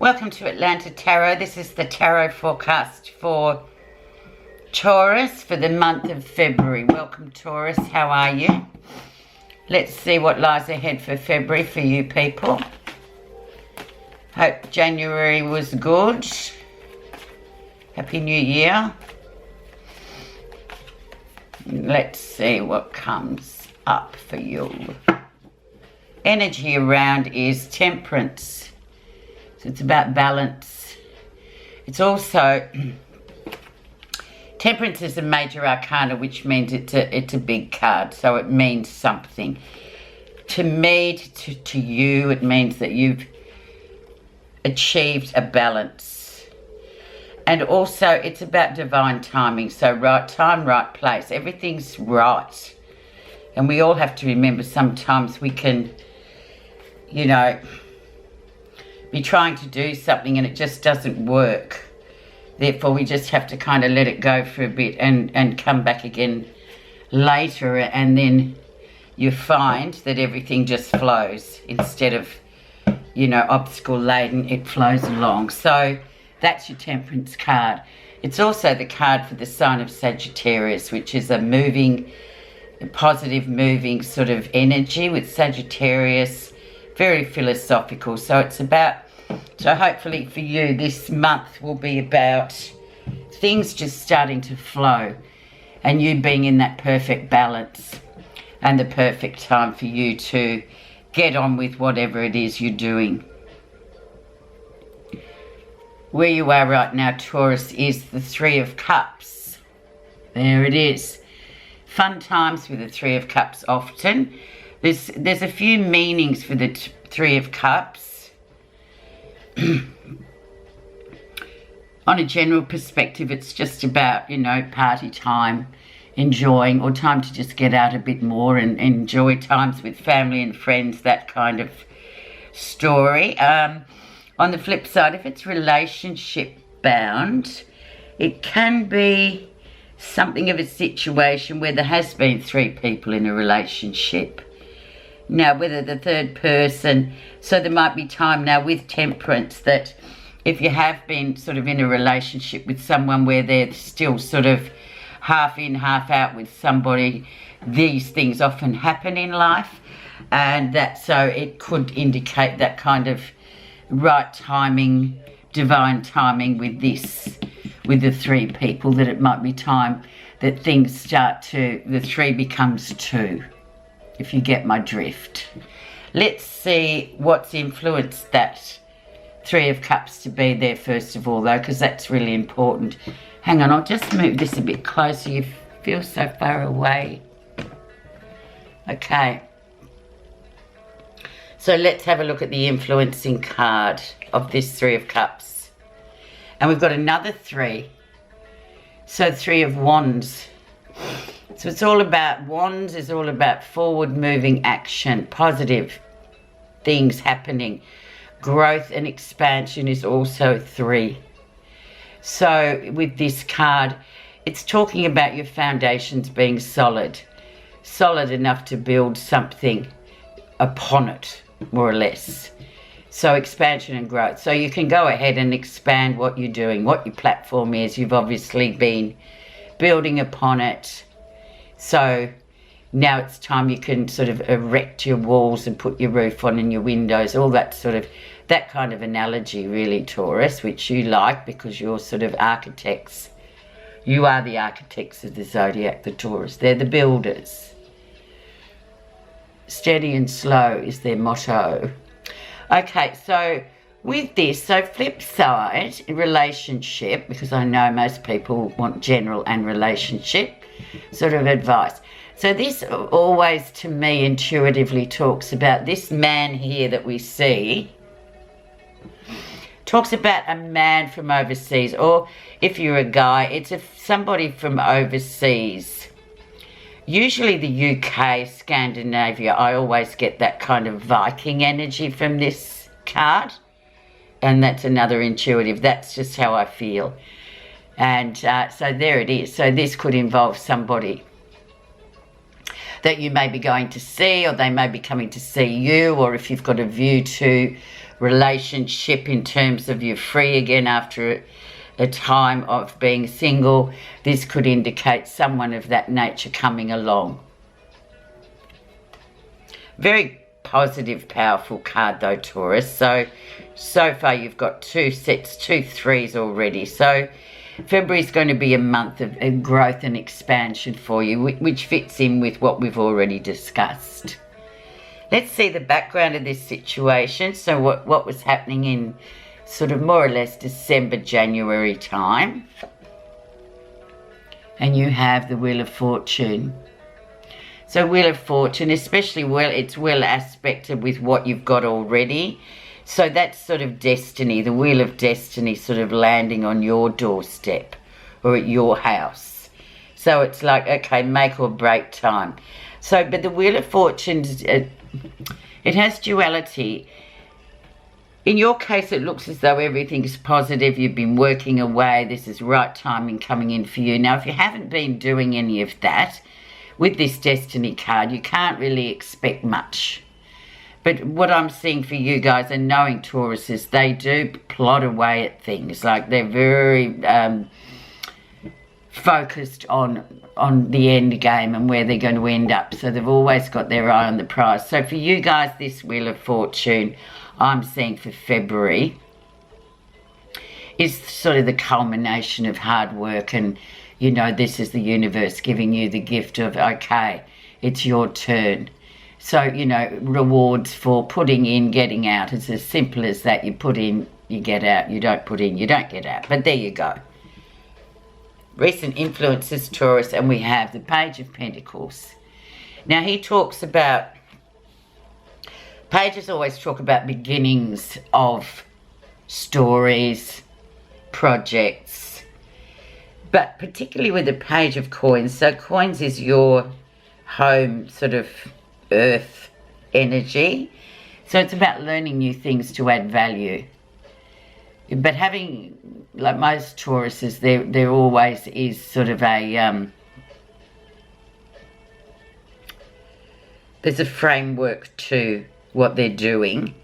Welcome to Atlanta Tarot. This is the tarot forecast for Taurus for the month of February. Welcome, Taurus. How are you? Let's see what lies ahead for February for you people. Hope January was good. Happy New Year. Let's see what comes up for you. Energy around is Temperance. So it's about balance. It's also Temperance is a major arcana, which means it's a big card, so it means something. To me, to you, it means that you've achieved a balance. And also, it's about divine timing. So right time, right place. Everything's right. And we all have to remember sometimes we can, you know, be trying to do something and it just doesn't work. Therefore, we just have to kind of let it go for a bit and come back again later, and then you find that everything just flows instead of, you know, obstacle laden, it flows along. So that's your Temperance card. It's also the card for the sign of Sagittarius, which is a moving, positive moving sort of energy with Sagittarius, very philosophical. So it's about, so hopefully for you this month will be about things just starting to flow and you being in that perfect balance and the perfect time for you to get on with whatever it is you're doing. Where you are right now, Taurus, is the Three of Cups. There it is. Fun times with the Three of Cups often. There's a few meanings for the Three of Cups. On a general perspective, it's just about, you know, party time, enjoying, or time to just get out a bit more and enjoy times with family and friends, that kind of story. On the flip side, if it's relationship bound, it can be something of a situation where there has been three people in a relationship. Now, whether the third person, so there might be time now with Temperance that if you have been sort of in a relationship with someone where they're still sort of half in, half out with somebody, these things often happen in life, and that, so it could indicate that kind of right timing, divine timing with this, with the three people, that it might be time that things start to, the three becomes two, if you get my drift. Let's see what's influenced that Three of Cups to be there first of all, though, because that's really important. Hang on, I'll just move this a bit closer. You feel so far away. Okay. So let's have a look at the influencing card of this Three of Cups. And we've got another three. So Three of Wands. So it's all about, Wands is all about forward moving action, positive things happening. Growth and expansion is also three. So with this card, it's talking about your foundations being solid. Solid enough to build something upon it, more or less. So expansion and growth. So you can go ahead and expand what you're doing, what your platform is. You've obviously been building upon it. So now it's time you can sort of erect your walls and put your roof on and your windows, all that sort of, that kind of analogy really, Taurus, which you like because you're sort of architects. You are the architects of the zodiac, the Taurus. They're the builders. Steady and slow is their motto. Okay, so with this, so flip side, relationship, because I know most people want general and relationship sort of advice. So this always, to me, intuitively talks about this man here that we see, talks about a man from overseas, or if you're a guy, it's somebody from overseas. Usually the UK, Scandinavia, I always get that kind of Viking energy from this card. And that's another intuitive, that's just how I feel. And so there it is. So this could involve somebody that you may be going to see, or they may be coming to see you, or if you've got a view to relationship in terms of you're free again after a time of being single. This could indicate someone of that nature coming along. Very positive, powerful card though, Taurus. So far you've got 2 sets, 2 threes already. So February is going to be a month of growth and expansion for you, which fits in with what we've already discussed. Let's see the background of this situation. So what was happening in sort of more or less December, January time. And you have the Wheel of Fortune. So Wheel of Fortune, especially it's well aspected with what you've got already. So that's sort of destiny, the Wheel of Destiny sort of landing on your doorstep or at your house. So it's like, okay, make or break time. So, but the Wheel of Fortune, it has duality. In your case, it looks as though everything's positive. You've been working away. This is right timing coming in for you. Now, if you haven't been doing any of that, with this Destiny card, you can't really expect much. But what I'm seeing for you guys and knowing Taurus is they do plot away at things. Like they're very focused on the end game and where they're going to end up. So they've always got their eye on the prize. So for you guys, this Wheel of Fortune, I'm seeing for February, is sort of the culmination of hard work. And, you know, this is the universe giving you the gift of, okay, it's your turn. So, you know, rewards for putting in, getting out. It's as simple as that. You put in, you get out. You don't put in, you don't get out. But there you go. Recent influences, Taurus, and we have the Page of Pentacles. Now, he talks about, pages always talk about beginnings of stories, projects, but particularly with the Page of Coins. So coins is your home sort of earth energy. So it's about learning new things to add value. But having, like most Tauruses, there always is sort of a, there's a framework to what they're doing.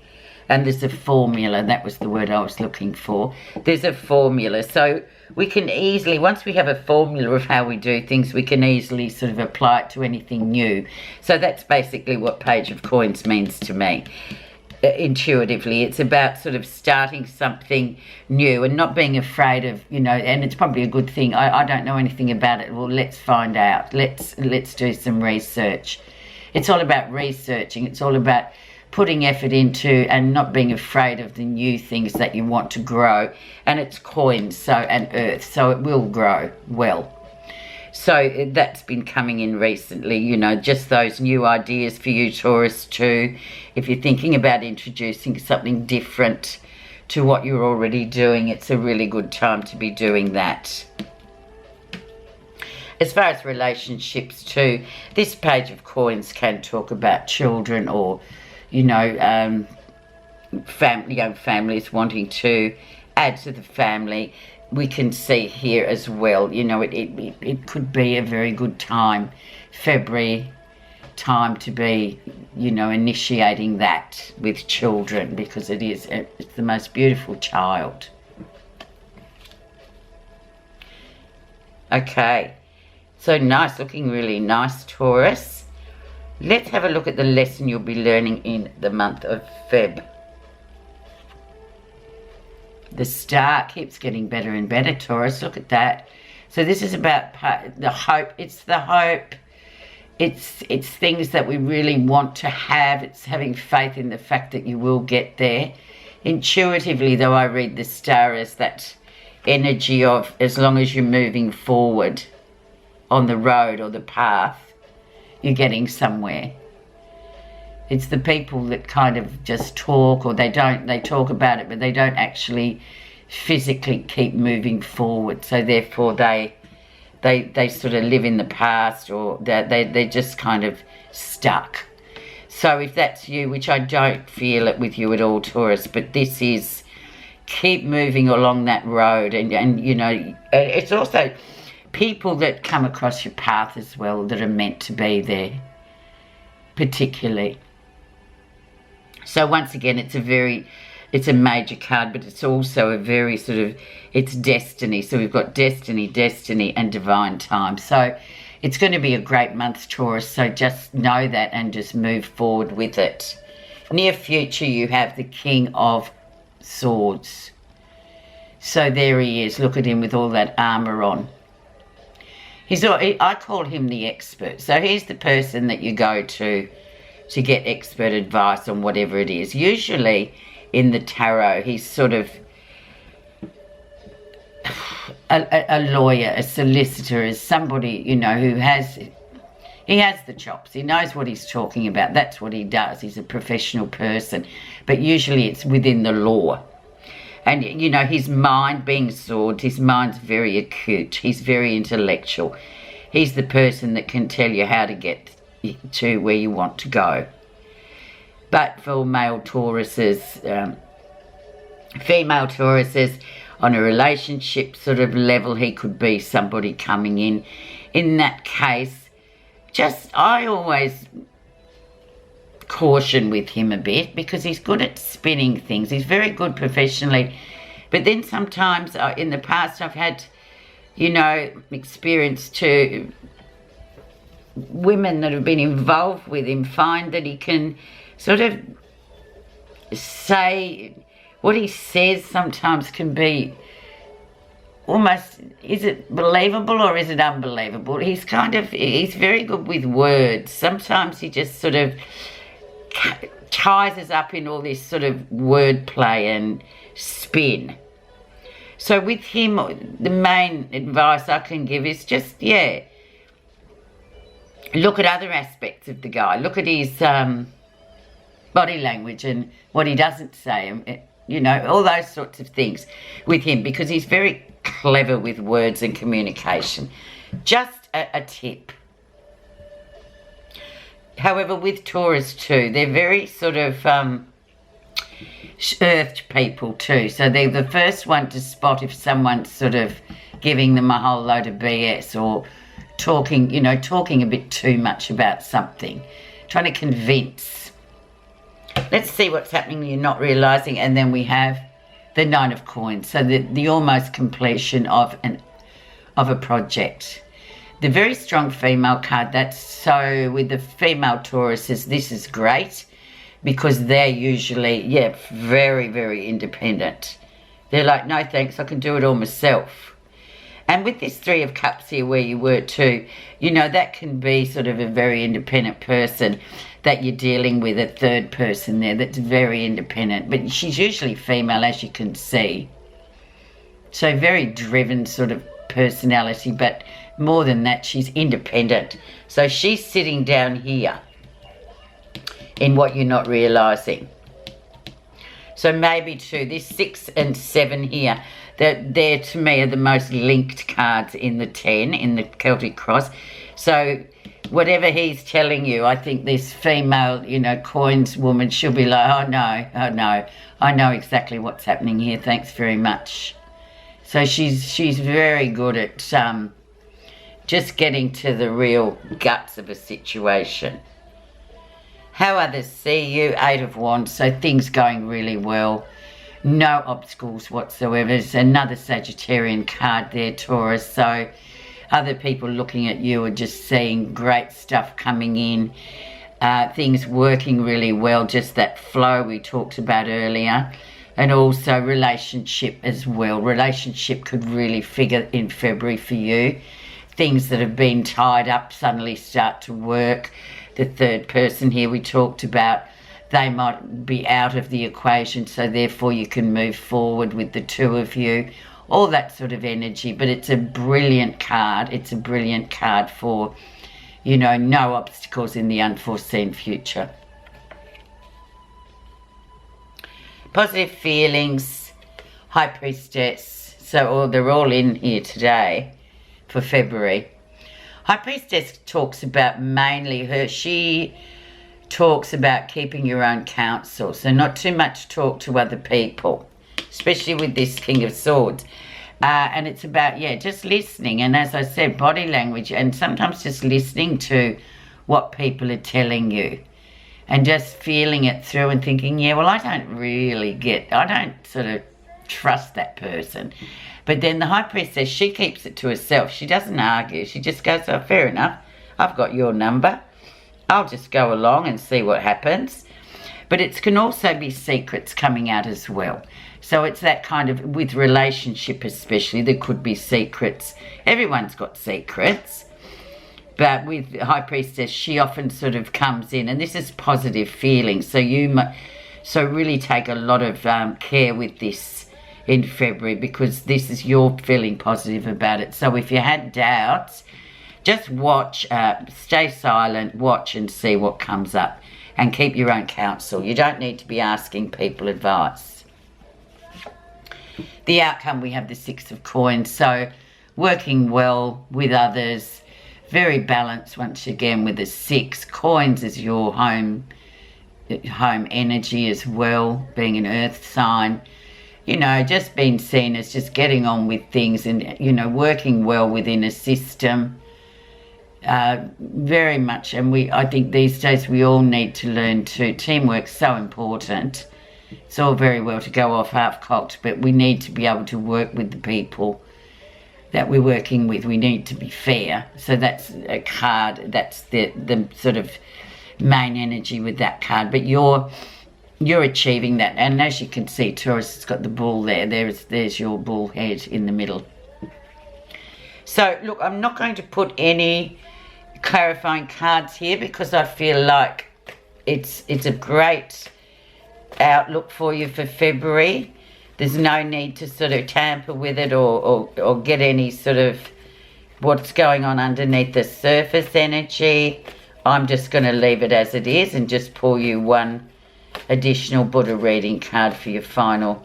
And there's a formula, that was the word I was looking for. There's a formula. So we can easily, once we have a formula of how we do things, we can easily sort of apply it to anything new. So that's basically what Page of Coins means to me. Intuitively, it's about sort of starting something new and not being afraid of, you know, and it's probably a good thing. I don't know anything about it. Well, let's find out. Let's do some research. It's all about researching. It's all about putting effort into and not being afraid of the new things that you want to grow. And it's coins, so, and earth, so it will grow well. So that's been coming in recently, you know, just those new ideas for you, Taurus, too. If you're thinking about introducing something different to what you're already doing, it's a really good time to be doing that. As far as relationships, too, this Page of Coins can talk about children or, you know, young families wanting to add to the family. We can see here as well, you know, it could be a very good time, February time, to be, you know, initiating that with children, because it's the most beautiful child. Okay, so nice, looking really nice, Taurus. Let's have a look at the lesson you'll be learning in the month of Feb. The star keeps getting better and better, Taurus. Look at that. So this is about the hope. It's the hope. It's things that we really want to have. It's having faith in the fact that you will get there. Intuitively, though, I read the star as that energy of as long as you're moving forward on the road or the path, you're getting somewhere. It's the people that kind of just talk, or they talk about it, but they don't actually physically keep moving forward. So therefore they sort of live in the past, or they're just kind of stuck. So if that's you, which I don't feel it with you at all, Taurus, but this is keep moving along that road. And you know, it's also people that come across your path as well that are meant to be there, particularly. So once again, it's a very it's a major card, but it's also a very sort of, it's destiny. So we've got destiny, destiny, and divine time. So it's going to be a great month, Taurus. So just know that and just move forward with it. Near future, you have the King of Swords. So there he is. Look at him with all that armor on. I call him the expert. So he's the person that you go to get expert advice on whatever it is. Usually in the tarot, he's sort of a lawyer, a solicitor, is somebody, you know, who has the chops. He knows what he's talking about. That's what he does. He's a professional person. But usually it's within the law. And, you know, his mind, being sword, his mind's very acute. He's very intellectual. He's the person that can tell you how to get to where you want to go. But for male Tauruses, female Tauruses, on a relationship sort of level, he could be somebody coming in. In that case, I always caution with him a bit, because he's good at spinning things. He's very good professionally, but then sometimes in the past I've had, you know, experience to women that have been involved with him find that he can sort of say what he says sometimes can be almost, is it believable or is it unbelievable? He's very good with words. Sometimes he just sort of ties us up in all this sort of wordplay and spin. So with him, the main advice I can give is just, yeah, look at other aspects of the guy. Look at his body language and what he doesn't say, you know, all those sorts of things with him, because he's very clever with words and communication. Just a tip. However, with Taurus too, they're very sort of earthed people too. So they're the first one to spot if someone's sort of giving them a whole load of BS or talking a bit too much about something, trying to convince. Let's see what's happening you're not realising. And then we have the Nine of Coins. So the almost completion of a project. The very strong female card, so with the female Tauruses, this is great because they're usually, yeah, very, very independent. They're like, no thanks, I can do it all myself. And with this Three of Cups here where you were too, you know, that can be sort of a very independent person that you're dealing with, a third person there that's very independent. But she's usually female, as you can see. So very driven sort of personality, but more than that, she's independent. So she's sitting down here in what you're not realising. So maybe too, this 6 and 7 here, they're to me are the most linked cards in the 10, in the Celtic Cross. So whatever he's telling you, I think this female, you know, coins woman, she'll be like, oh no, I know exactly what's happening here, thanks very much. So she's very good at just getting to the real guts of a situation. How others see you, 8 of Wands, so things going really well. No obstacles whatsoever. There's another Sagittarian card there, Taurus. So other people looking at you are just seeing great stuff coming in. Things working really well, just that flow we talked about earlier. And also relationship as well. Relationship could really figure in February for you. Things that have been tied up suddenly start to work. The third person here we talked about, they might be out of the equation, so therefore you can move forward with the two of you. All that sort of energy, but it's a brilliant card. It's a brilliant card for, you know, no obstacles in the unforeseen future. Positive feelings, High Priestess. So they're all in here today for February. High Priestess talks about mainly she talks about keeping your own counsel. So not too much talk to other people, especially with this King of Swords. And it's about, yeah, just listening. And as I said, body language, and sometimes just listening to what people are telling you. and just feeling it through and thinking, yeah, well, I don't sort of trust that person. But then the High Priestess, she keeps it to herself. She doesn't argue. She just goes, oh, fair enough. I've got your number. I'll just go along and see what happens. But it can also be secrets coming out as well. So it's that kind of, with relationship especially, there could be secrets. Everyone's got secrets. But with High Priestess, she often sort of comes in, and this is positive feeling. So so really take a lot of care with this in February, because this is, you're feeling positive about it. So if you had doubts, just watch, stay silent, watch and see what comes up, and keep your own counsel. You don't need to be asking people advice. The outcome, we have the Six of Coins. So working well with others, very balanced once again with the Six. Coins is your home energy as well, being an earth sign. You know, just being seen as just getting on with things and, you know, working well within a system. Very much, and I think these days we all need to learn to, teamwork's so important. It's all very well to go off half-cocked, but we need to be able to work with the people that we're working with. We need to be fair. So that's a card, that's the sort of main energy with that card. But you're achieving that, and as you can see, Taurus has got the bull there. There's your bull head in the middle. So look, I'm not going to put any clarifying cards here, because I feel like it's a great outlook for you for February. There's no need to sort of tamper with it or get any sort of what's going on underneath the surface energy. I'm just going to leave it as it is and just pull you one additional Buddha reading card for your final.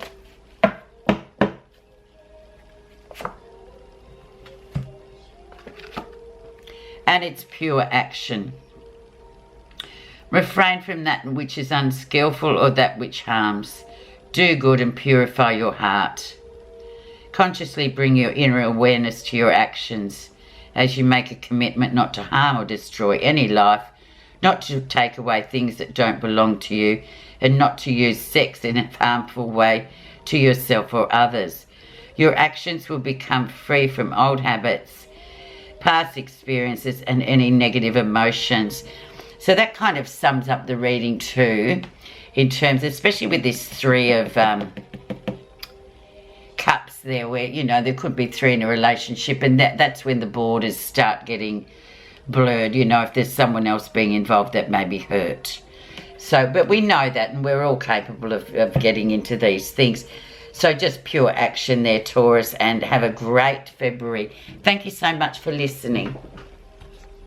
And it's pure action. Refrain from that which is unskillful or that which harms. Do good and purify your heart. Consciously bring your inner awareness to your actions as you make a commitment not to harm or destroy any life, not to take away things that don't belong to you, and not to use sex in a harmful way to yourself or others. Your actions will become free from old habits, past experiences, and any negative emotions. So that kind of sums up the reading too, in terms, especially with this Three of Cups there, where, you know, there could be three in a relationship, and that's when the borders start getting blurred, you know, if there's someone else being involved that may be hurt. So, but we know that, and we're all capable of getting into these things. So just pure action there, Taurus, and have a great February. Thank you so much for listening.